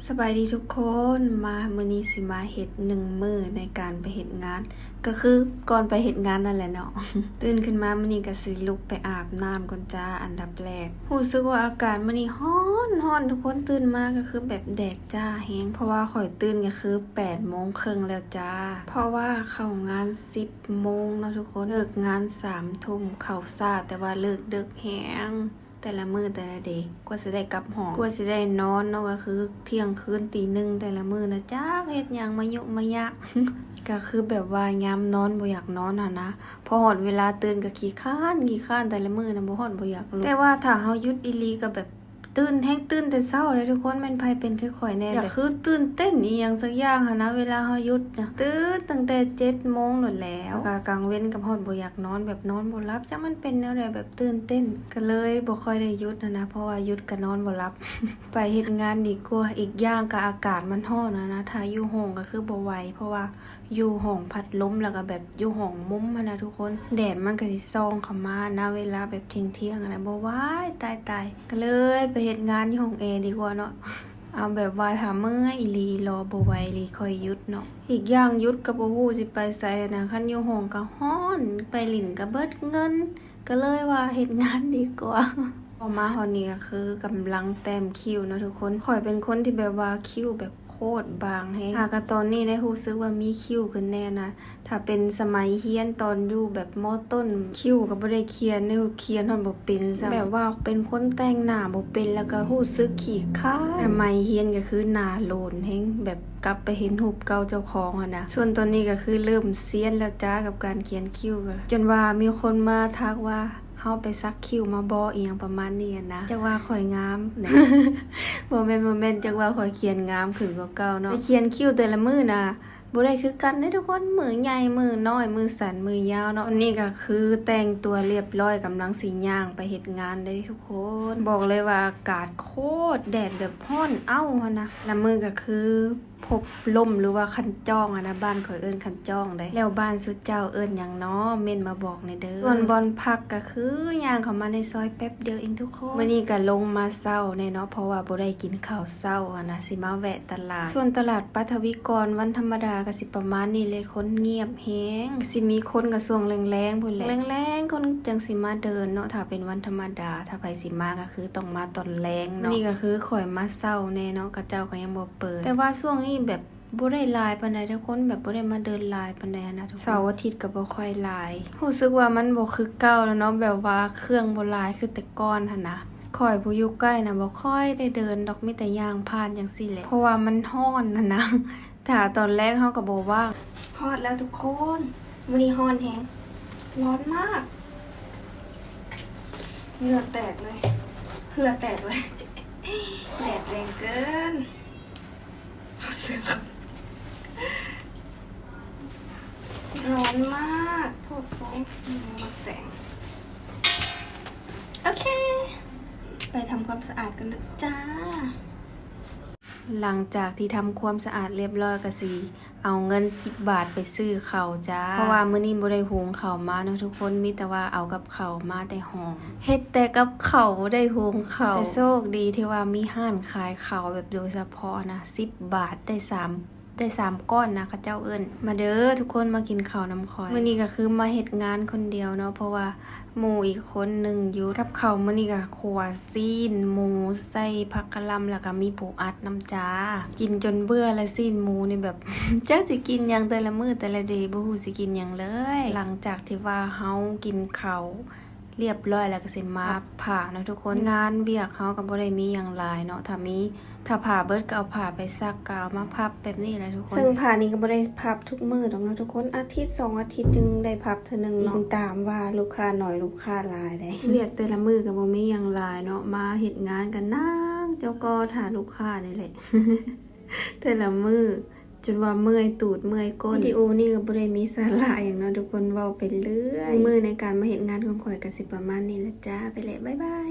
สบายดีทุกคนมามื้อนี้สิมาเฮ็ด1 มื้อในการไปเฮ็ดงาน ก็คือก่อนไปเฮ็ดงานนั่นแหละเนาะ ตื่นขึ้นมามื้อนี้ก็สิลุกไปอาบน้ำก่อนจ้าอันดับแรกรู้สึกว่าอากาศมื้อนี้ร้อนทุกคนตื่นมาก็คือแบบแดดจ้าแฮงเพราะว่าข่อยตื่นก็คือ8:30แล้วจ้าเพราะว่าเข้างาน10โมงเนาะทุกคนเลิกงาน3 ทุ่มเข้าช้าแต่ว่าเลิกดึกแฮงแต่ละมื้อแต่ละเดย์กว่าสิได้กลับหอกว่าสิได้นอนเนาะก็คือเที่ยงคืนตีหนึ่งแต่ละมื้อนะจ้าเฮ็ดหยังมายุมายะ ก็คือแบบว่ายามนอนบ่อยากนอนนะพอฮอดเวลาตื่นก็ขี้คร้านแต่ละมื้อนะบ่ฮอดบ่อยากลุกแต่ว่าถ้าเฮาหยุดอีหลีก็แบบตื่นแต่เช้าเลยทุกคนแม่นไผเป็นคือข่อยแน่แบบคือตื่นเต้นอีหยังสักอย่างหันนะเวลาเฮาหยุดนะตื่นตั้งแต่7 โมงนั่นแล้วก็กลางเว้นก็ฮอดบ่อยากนอนแบบนอนบ่หลับจักมันเป็นแนวใดแบบตื่นเต้นก็เลยบ่ค่อยได้หยุดนะเพราะว่าหยุดก็นอนบ่หลับ ไปเฮ็ดงานดีกว่าอีกอย่างก็อากาศมันร้อนนะถ้าอยู่ห้องก็คือบ่ไหวเพราะว่าอยู่ห้องพัดลมแล้วก็แบบอยู่ห้องมุมนะทุกคนแดดมันก็สิส่องเข้ามานะเวลาแบบเที่ยงๆนะบ่ไหวตายก็เลยไปเฮ็ดงานที่ห้องแอร์ดีกว่าเนาะ เอาแบบว่าถ้าเมื่อยอีหลีรอบ่ไหวอีหลีค่อยหยุดเนาะอีกอย่างหยุดก็บ่ฮู้สิไปไสนะคันอยู่ห้องก็ร้อนไปหลิ้นก็เบิดเงินก็เลยว่าเฮ็ดงานดีกว่า พอมาฮอดนี้ก็คือกำลังแต้มคิ้วเนาะทุกคนข่อยเป็นคนที่แบบว่าคิ้วแบบโคตรบางแฮงก็ตอนนี้ได้รู้สึกว่ามีคิ้วขึ้นแน่นะถ้าเป็นสมัยเรียนตอนอยู่แบบม.ต้นคิ้วก็บ่ได้เขียนได้เขียนฮอดบ่เป็นซะแบบว่าเป็นคนแต่งหน้าบ่เป็นแล้วก็รู้สึกขี้คร้านแต่ใหม่เรียนก็คือหน้าโลนแฮงแบบกลับไปเห็นรูปเก่าเจ้าของอะนะส่วนตอนนี้ก็คือเริ่มเซียนแล้วจ้ากับการเขียนคิ้วก็จนว่ามีคนมาทักว่าเฮาไปซักคิ้วมาบ่อีหยังประมาณนี้นะจักว่าข่อยงามนะ บ่แม่นจักว่าข่อยเขียนงามขึ้นกว่าเก่าเนาะไปเขียนคิ้วแต่ละมื้อน่ะบ่ได้คือกันเด้ทุกคนมือใหญ่มือน้อยมือสั้นมือยาวเนาะอันนี้ก็คือแต่งตัวเรียบร้อยกำลังสิย่างไปเฮ็ดงานได้ทุกคนบอกเลยว่าอากาศโคตรแดดแบบร้อนหั่นนะแล้วมือก็คือพบลมหรือว่าคันจ้องนะบ้านข่อยเอิ้นคันจ้องได้แล้วบ้านสุดเจ้าเอิ้นหยังเนาะเม้นมาบอกในเด้อส่วนบอนพักก็คือย่างเข้ามาในซอยแป๊บเดียวเองทุกคนมื้อนี้ก็ลงมาเช้าแน่เนาะเพราะว่าบ่ได้กินข้าวเช้านะสิมาแวะตลาดส่วนตลาดปัทวิกรวันธรรมดาก็สิประมาณนี้เลยคนเงียบแฮงสิมีคนก็ช่วงแรงๆพุ่นแหละแรงๆคนจังสิมาเดินเนาะถ้าเป็นวันธรรมดาถ้าไผสิมาก็คือต้องมาตอนแรงเนาะนี่ก็คือข่อยมาเช้าแน่เนาะก็เจ้าก็ยังบ่เปิดแต่ว่าช่วงนี้แบบบ่ได้หลายปานใดทุกคนแบบบ่ได้มาเดินหลายปานใดนะทุกคนเสาร์อาทิตย์ก็บ่ค่อยหลายรู้สึกว่ามันบ่คือเก่าแล้วเนาะแบบว่าเครื่องบ่หลายคือแต่ก่อนหั่นนะข่อยผู้อยู่ใกล้น่ะบ่ค่อยได้เดินดอกมีแต่ย่างผ่านจังซี่แหละเพราะว่ามันร้อนน่ะนะ ถ้าตอนแรกเฮาก็บ่ว่างฮอดแล้วทุกคนมื้อนี้ร้อนแฮงร้อนมากเหงื่อแตกเลยเหือแตกเลย แดดแรงเกินเอาเสื้อก่อนร้อนมากโทษท้องมาแต่งโอเคไปทำความสะอาดกันเลยจ้าหลังจากที่ทำความสะอาดเรียบร้อยก็สิเอาเงิน10 บาทไปซื้อข้าวจ้าเพราะว่ามื้อนี้บ่ได้หุงข้าวมาเนาะทุกคนมีแต่ว่าเอากับข้าวมาแต่ห้องเฮ็ดแต่กับข้าวบ่ได้หุงข้าวแต่โชคดีที่ว่ามีร้านขายข้าวแบบโดยเฉพาะนะ10 บาทได้3ก้อนนะเขาเจ้าเอิ้นมาเด้อทุกคนมากินข้าวน้ำข่อยมื้อนี้ก็คือมาเฮ็ดงานคนเดียวเนาะเพราะว่าหมู่อีกคนนึงอยู่กับข้าวมื้อนี้ก็คั่วซีนหมูใส่ผักกะหล่ำแล้วก็มีปูอัดน้ำจ้ากินจนเบื่อแล้วซีนหมูนี่แบบ จักสิกินหยังแต่ละมื้อแต่ละเดย์บ่ฮู้สิกินหยังเลยหลังจากที่ว่าเฮากินข้าวเรียบร้อยแล้วก็สิมาผ่าเนาะทุกคนงานเวียกเฮาก็บ่ได้มีหยังหลายเนาะถ้าผ่าเบิดก็เอาผ่าไปซักกาวมาพับแบบนี้แหละทุกคนซึ่งผ่านี้ก็บ่ได้พับทุกมื้อดอกนะทุกคนอาทิตย์2 อาทิตย์จึงได้พับเทื่อนึงเนาะตามว่าลูกค้าน้อยลูกค้าหลายได้ เวียกแต่ละมื้อก็บ่มีหยังหลายเนาะมาเฮ็ดงานกันนั่งเจ้าก็หาลูกค้านี่แหละ แต่ละมื้อจนว่าเมื่อยตูดเมื่อยก้นวิดีโอนี่ก็บ่ได้มีสาระอย่างเนาะทุกคนเว้าไปเรื่อยมื้อในการมาเฮ็ดงานของข่อยก็สิประมาณนี้แหละจ้าไปแล้วบ๊ายบาย